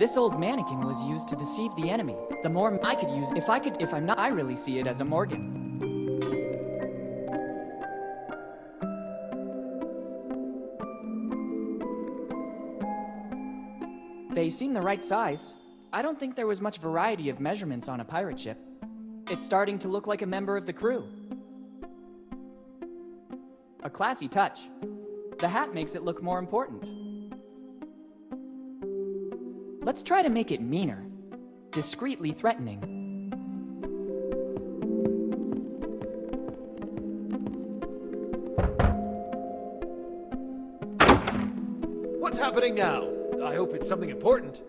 This old mannequin was used to deceive the enemy. The more I could use, if I'm not, I really see it as a Morgan. They seem the right size. I don't think there was much variety of measurements on a pirate ship. It's starting to look like a member of the crew. A classy touch. The hat makes it look more important. Let's try to make it meaner. Discreetly threatening. What's happening now? I hope it's something important.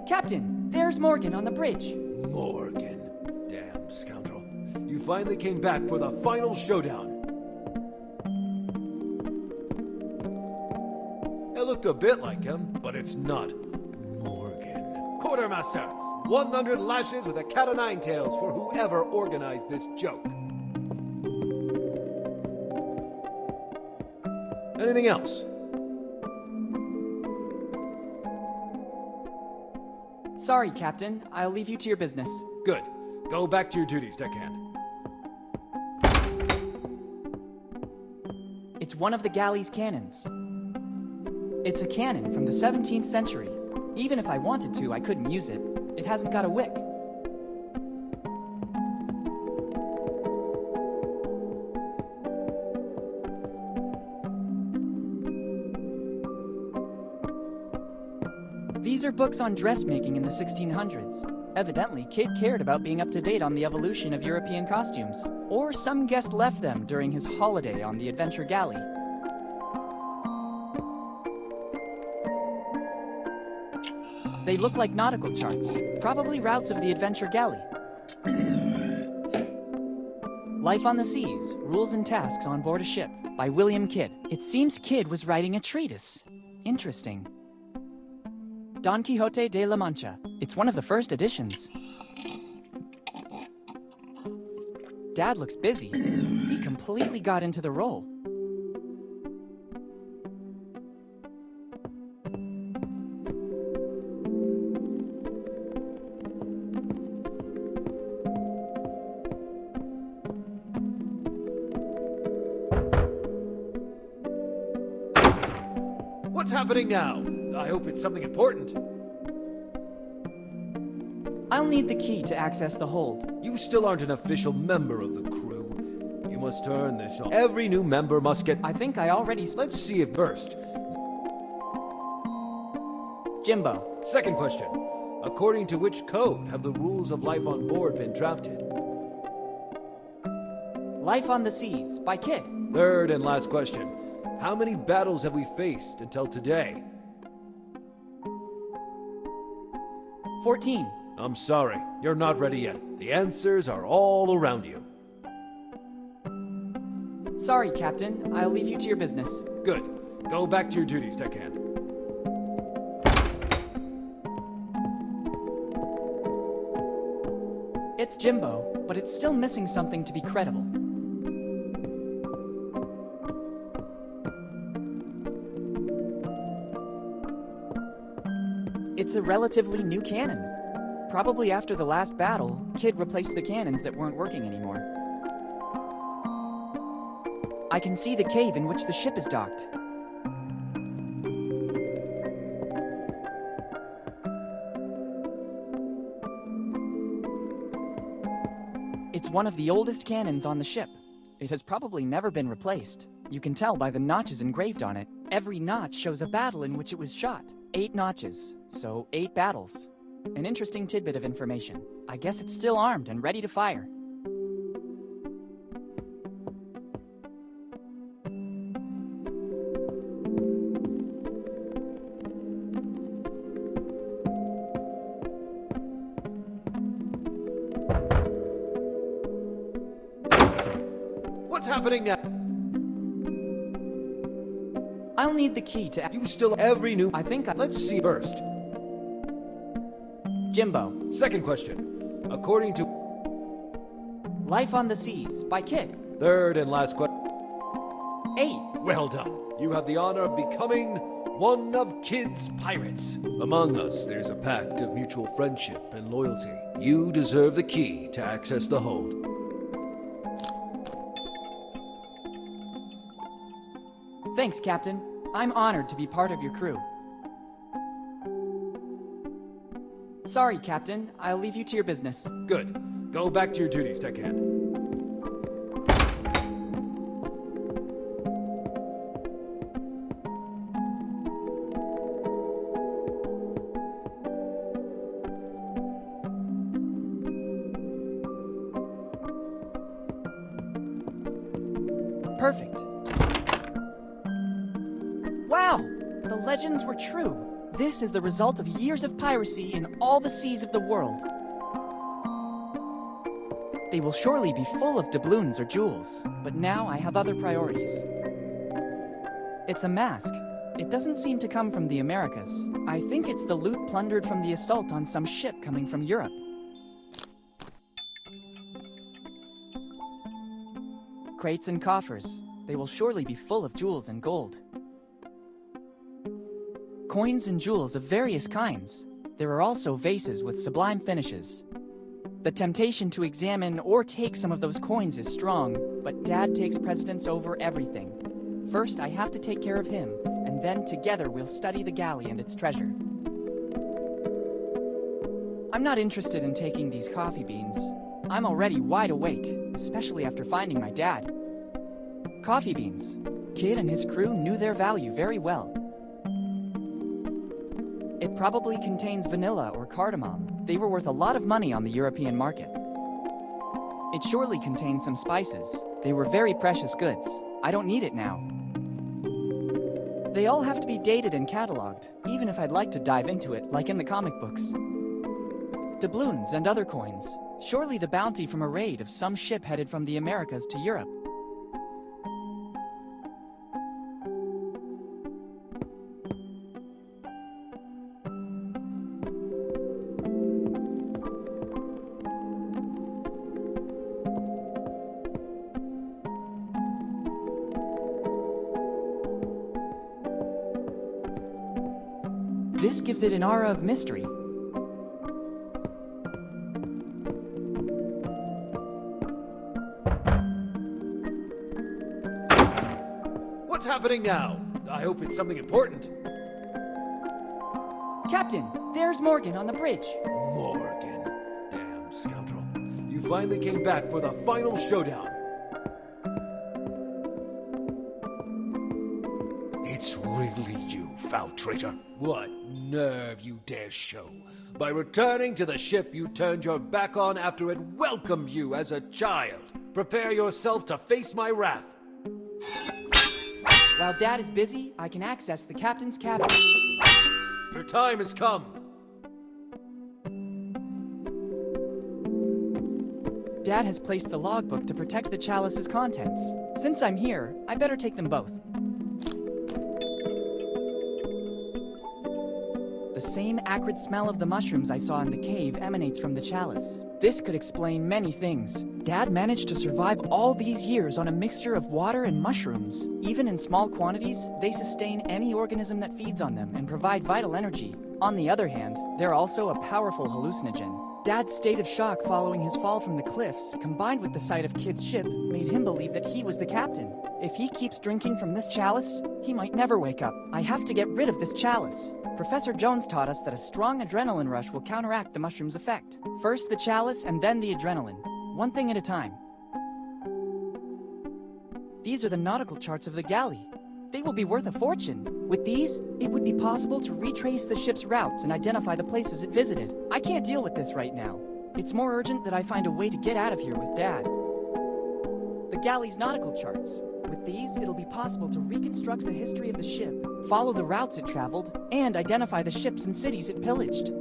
Captain, there's Morgan on the bridge. Morgan. Damn scoundrel. You finally came back for the final showdown. It looked a bit like him, but it's not. Morgan. Quartermaster, 100 lashes with a cat o' nine tails for whoever organized this joke. Anything else? Sorry, Captain. I'll leave you to your business. Good. Go back to your duties, deckhand. It's one of the galley's cannons. It's a cannon from the 17th century. Even if I wanted to, I couldn't use it. It hasn't got a wick. These are books on dressmaking in the 1600s. Evidently, Kid cared about being up to date on the evolution of European costumes. Or some guest left them during his holiday on the Adventure Galley. They look like nautical charts, probably routes of the Adventure Galley. Life on the Seas, Rules and Tasks on Board a Ship, by William Kidd. It seems Kidd was writing a treatise. Interesting. Don Quixote de la Mancha. It's one of the first editions. Dad looks busy. He completely got into the role. What's happening now? I hope it's something important. I'll need the key to access the hold. You still aren't an official member of the crew. You must earn this. Every new member must get... I think I already... Let's see it first. Jimbo. Second question. According to which code have the rules of life on board been drafted? Life on the Seas, by Kidd. Third and last question. How many battles have we faced until today? 14. I'm sorry, you're not ready yet. The answers are all around you. Sorry, Captain. I'll leave you to your business. Good. Go back to your duties, deckhand. It's Jimbo, but it's still missing something to be credible. It's a relatively new cannon. Probably after the last battle, Kidd replaced the cannons that weren't working anymore. I can see the cave in which the ship is docked. It's one of the oldest cannons on the ship. It has probably never been replaced. You can tell by the notches engraved on it. Every notch shows a battle in which it was shot. 8 notches, so 8 battles. An interesting tidbit of information. I guess it's still armed and ready to fire. What's happening now? I'll need the key to... You still every new... Let's see first. Jimbo. Second question. According to... Life on the Seas, by Kidd. Third and last question. 8. Well done. You have the honor of becoming one of Kid's pirates. Among us, there's a pact of mutual friendship and loyalty. You deserve the key to access the hold. Thanks, Captain. I'm honored to be part of your crew. Sorry, Captain. I'll leave you to your business. Good. Go back to your duties, deckhand. Perfect. Wow! The legends were true. This is the result of years of piracy in all the seas of the world. They will surely be full of doubloons or jewels, but now I have other priorities. It's a mask. It doesn't seem to come from the Americas. I think it's the loot plundered from the assault on some ship coming from Europe. Crates and coffers. They will surely be full of jewels and gold. Coins and jewels of various kinds. There are also vases with sublime finishes. The temptation to examine or take some of those coins is strong, but Dad takes precedence over everything. First, I have to take care of him, and then together we'll study the galley and its treasure. I'm not interested in taking these coffee beans. I'm already wide awake, especially after finding my dad. Coffee beans. Kid and his crew knew their value very well. It probably contains vanilla or cardamom. They were worth a lot of money on the European market. It surely contains some spices. They were very precious goods. I don't need it now. They all have to be dated and cataloged, even if I'd like to dive into it, like in the comic books. Doubloons and other coins. Surely the bounty from a raid of some ship headed from the Americas to Europe. This gives it an aura of mystery. What's happening now? I hope it's something important. Captain, there's Morgan on the bridge. Morgan. Damn scoundrel. You finally came back for the final showdown. It's really you, foul traitor. What nerve you dare show. By returning to the ship you turned your back on after it welcomed you as a child. Prepare yourself to face my wrath. While Dad is busy, I can access the captain's cabin. Your time has come. Dad has placed the logbook to protect the chalice's contents. Since I'm here, I better take them both. The same acrid smell of the mushrooms I saw in the cave emanates from the chalice. This could explain many things. Dad managed to survive all these years on a mixture of water and mushrooms. Even in small quantities, they sustain any organism that feeds on them and provide vital energy. On the other hand, they're also a powerful hallucinogen. Dad's state of shock following his fall from the cliffs, combined with the sight of Kid's ship, made him believe that he was the captain. If he keeps drinking from this chalice, he might never wake up. I have to get rid of this chalice. Professor Jones taught us that a strong adrenaline rush will counteract the mushroom's effect. First the chalice and then the adrenaline. One thing at a time. These are the nautical charts of the galley. They will be worth a fortune. With these, it would be possible to retrace the ship's routes and identify the places it visited. I can't deal with this right now. It's more urgent that I find a way to get out of here with Dad. The galley's nautical charts. With these, it'll be possible to reconstruct the history of the ship, follow the routes it traveled, and identify the ships and cities it pillaged.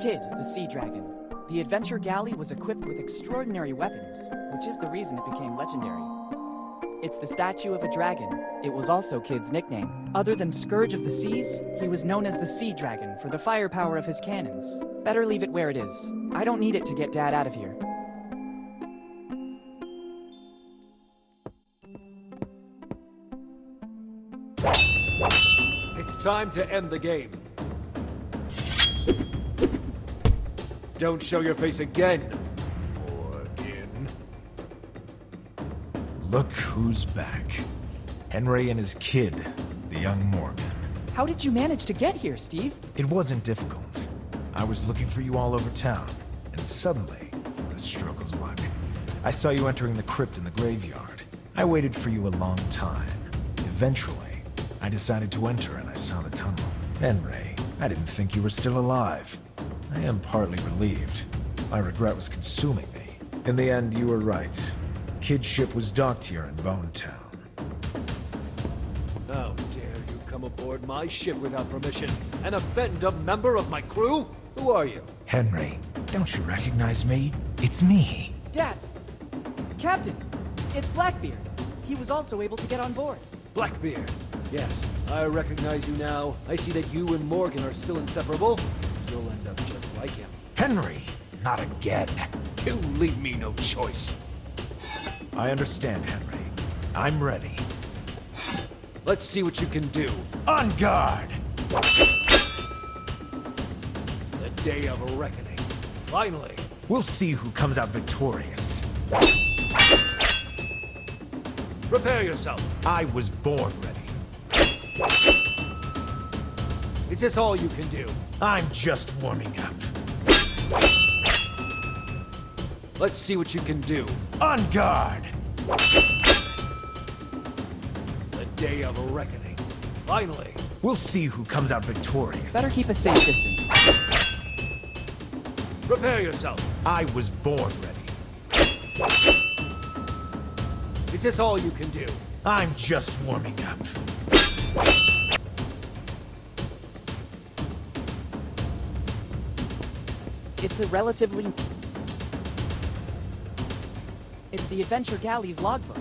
Kid, the sea dragon. The adventure galley was equipped with extraordinary weapons, which is the reason it became legendary. It's the statue of a dragon. It was also Kid's nickname. Other than Scourge of the Seas, he was known as the Sea Dragon for the firepower of his cannons. Better leave it where it is. I don't need it to get Dad out of here. It's time to end the game. Don't show your face again, Morgan. Look who's back. Henry and his kid, the young Morgan. How did you manage to get here, Steve? It wasn't difficult. I was looking for you all over town, and suddenly, with a stroke of luck, I saw you entering the crypt in the graveyard. I waited for you a long time. Eventually, I decided to enter and I saw the tunnel. Henry, I didn't think you were still alive. I am partly relieved. My regret was consuming me. In the end, you were right. Kid's ship was docked here in Bone Town. How dare you come aboard my ship without permission and offend a member of my crew? Who are you? Henry, don't you recognize me? It's me. Dad! Captain! It's Blackbeard. He was also able to get on board. Blackbeard. Yes, I recognize you now. I see that you and Morgan are still inseparable. You'll end up just like him. Henry, not again. You leave me no choice. I understand, Henry. I'm ready. Let's see what you can do. On guard! The day of reckoning. Finally. We'll see who comes out victorious. Prepare yourself. I was born ready. Is this all you can do? I'm just warming up. Let's see what you can do. On guard! The day of reckoning. Finally. We'll see who comes out victorious. Better keep a safe distance. Prepare yourself. I was born ready. Is this all you can do? I'm just warming up. It's a relatively... It's the Adventure Galley's logbook.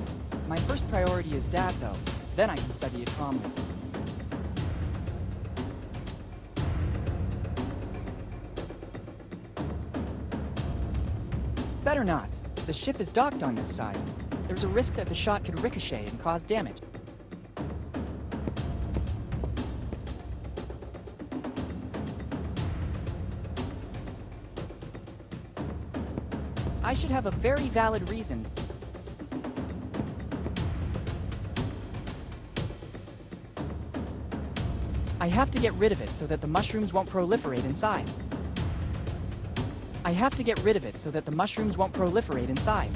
My first priority is Dad, though. Then I can study it calmly. Better not. The ship is docked on this side. There's a risk that the shot could ricochet and cause damage. I should have a very valid reason. I have to get rid of it so that the mushrooms won't proliferate inside. I have to get rid of it so that the mushrooms won't proliferate inside.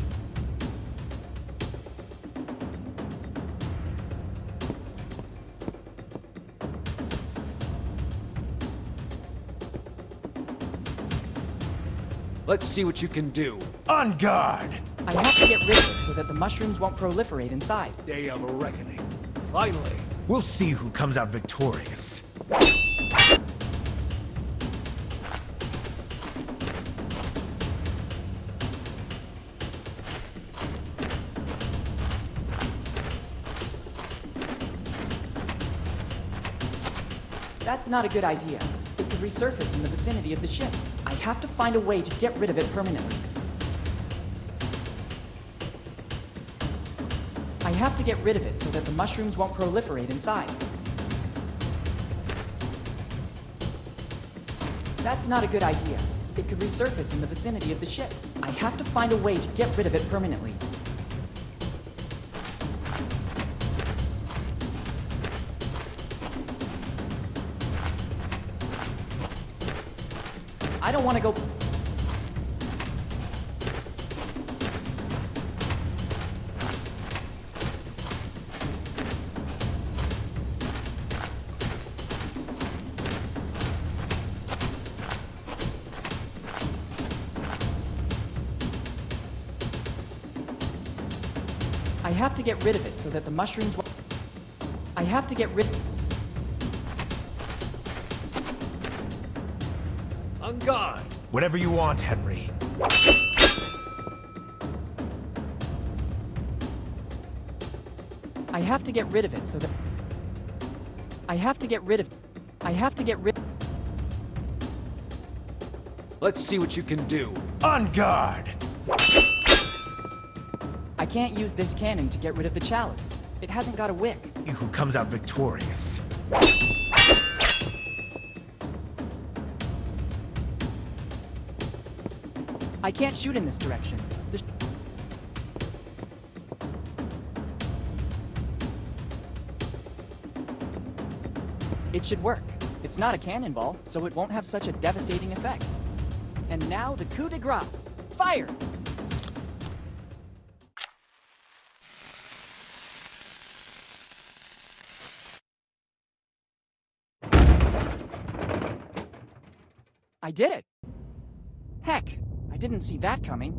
Let's see what you can do. On guard! I have to get rid of it so that the mushrooms won't proliferate inside. Day of reckoning. Finally. We'll see who comes out victorious. That's not a good idea. It could resurface in the vicinity of the ship. I have to find a way to get rid of it permanently. I have to get rid of it so that the mushrooms won't proliferate inside. That's not a good idea. It could resurface in the vicinity of the ship. I have to find a way to get rid of it permanently. I don't want to go... I have to get rid of it so that the mushrooms won't... I have to get rid... On guard. Whatever you want, Henry. I have to get rid of it so that... I have to get rid of... I have to get rid... Let's see what you can do. On guard! I can't use this cannon to get rid of the chalice. It hasn't got a wick. Who comes out victorious? I can't shoot in this direction. It should work. It's not a cannonball, so it won't have such a devastating effect. And now the coup de grace. Fire! I did it! Heck, I didn't see that coming.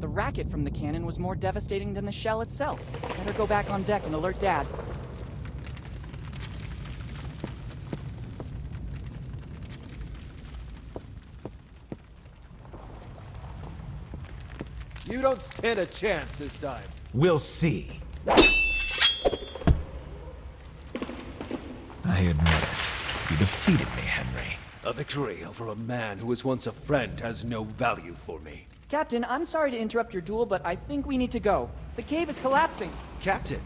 The racket from the cannon was more devastating than the shell itself. Better go back on deck and alert Dad. You don't stand a chance this time. We'll see. I admit it. You defeated me, Henry. A victory over a man who was once a friend has no value for me. Captain, I'm sorry to interrupt your duel, but I think we need to go. The cave is collapsing. Captain,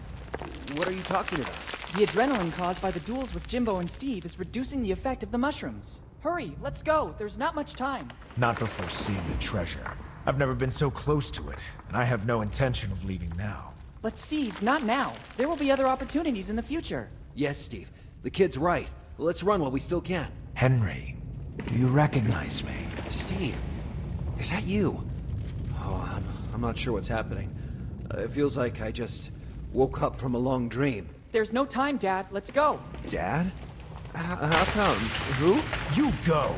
what are you talking about? The adrenaline caused by the duels with Jimbo and Steve is reducing the effect of the mushrooms. Hurry, let's go. There's not much time. Not before seeing the treasure. I've never been so close to it, and I have no intention of leaving now. But Steve, not now. There will be other opportunities in the future. Yes, Steve. The kid's right. Let's run while we still can. Henry, do you recognize me? Steve, is that you? Oh, I'm not sure what's happening. It feels like I just woke up from a long dream. There's no time, Dad. Let's go. Dad? How come? Who? You go!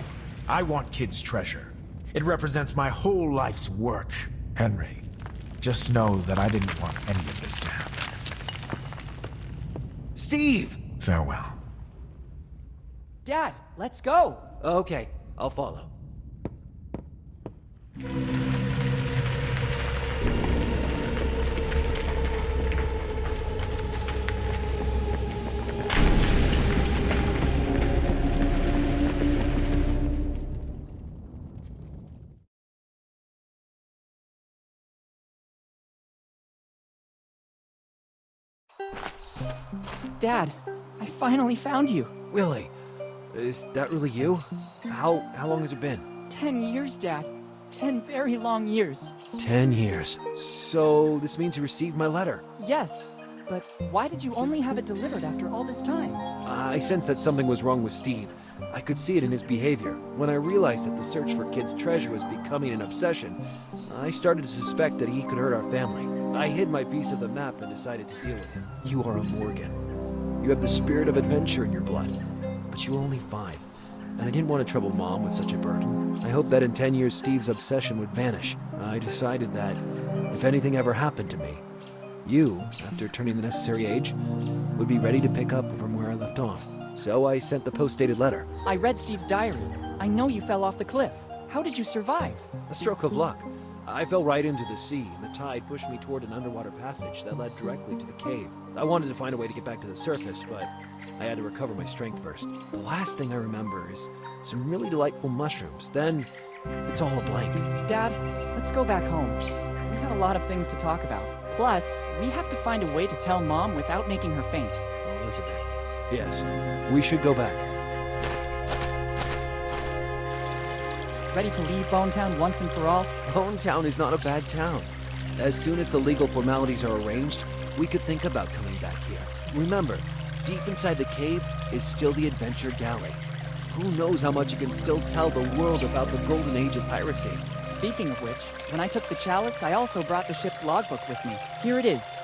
I want Kid's treasure. It represents my whole life's work. Henry, just know that I didn't want any of this to happen. Steve! Farewell. Dad, let's go. Okay, I'll follow. Dad, I finally found you. Willy, is that really you? How long has it been? 10 years, Dad. 10 very long years. 10 years. So this means you received my letter. Yes, but why did you only have it delivered after all this time? I sensed that something was wrong with Steve. I could see it in his behavior. When I realized that the search for Kid's treasure was becoming an obsession, I started to suspect that he could hurt our family. I hid my piece of the map and decided to deal with him. You are a Morgan. You have the spirit of adventure in your blood. But you were only 5, and I didn't want to trouble Mom with such a burden. I hoped that in 10 years Steve's obsession would vanish. I decided that if anything ever happened to me, you, after turning the necessary age, would be ready to pick up from where I left off. So I sent the post-dated letter. I read Steve's diary. I know you fell off the cliff. How did you survive? A stroke of luck. I fell right into the sea, and the tide pushed me toward an underwater passage that led directly to the cave. I wanted to find a way to get back to the surface, but I had to recover my strength first. The last thing I remember is some really delightful mushrooms. Then, it's all a blank. Dad, let's go back home. We have a lot of things to talk about. Plus, we have to find a way to tell Mom without making her faint. Elizabeth. Yes, we should go back. Ready to leave Bonetown once and for all? Bonetown is not a bad town. As soon as the legal formalities are arranged, we could think about coming back here. Remember, deep inside the cave is still the Adventure Galley. Who knows how much it can still tell the world about the golden age of piracy. Speaking of which, when I took the chalice, I also brought the ship's logbook with me. Here it is.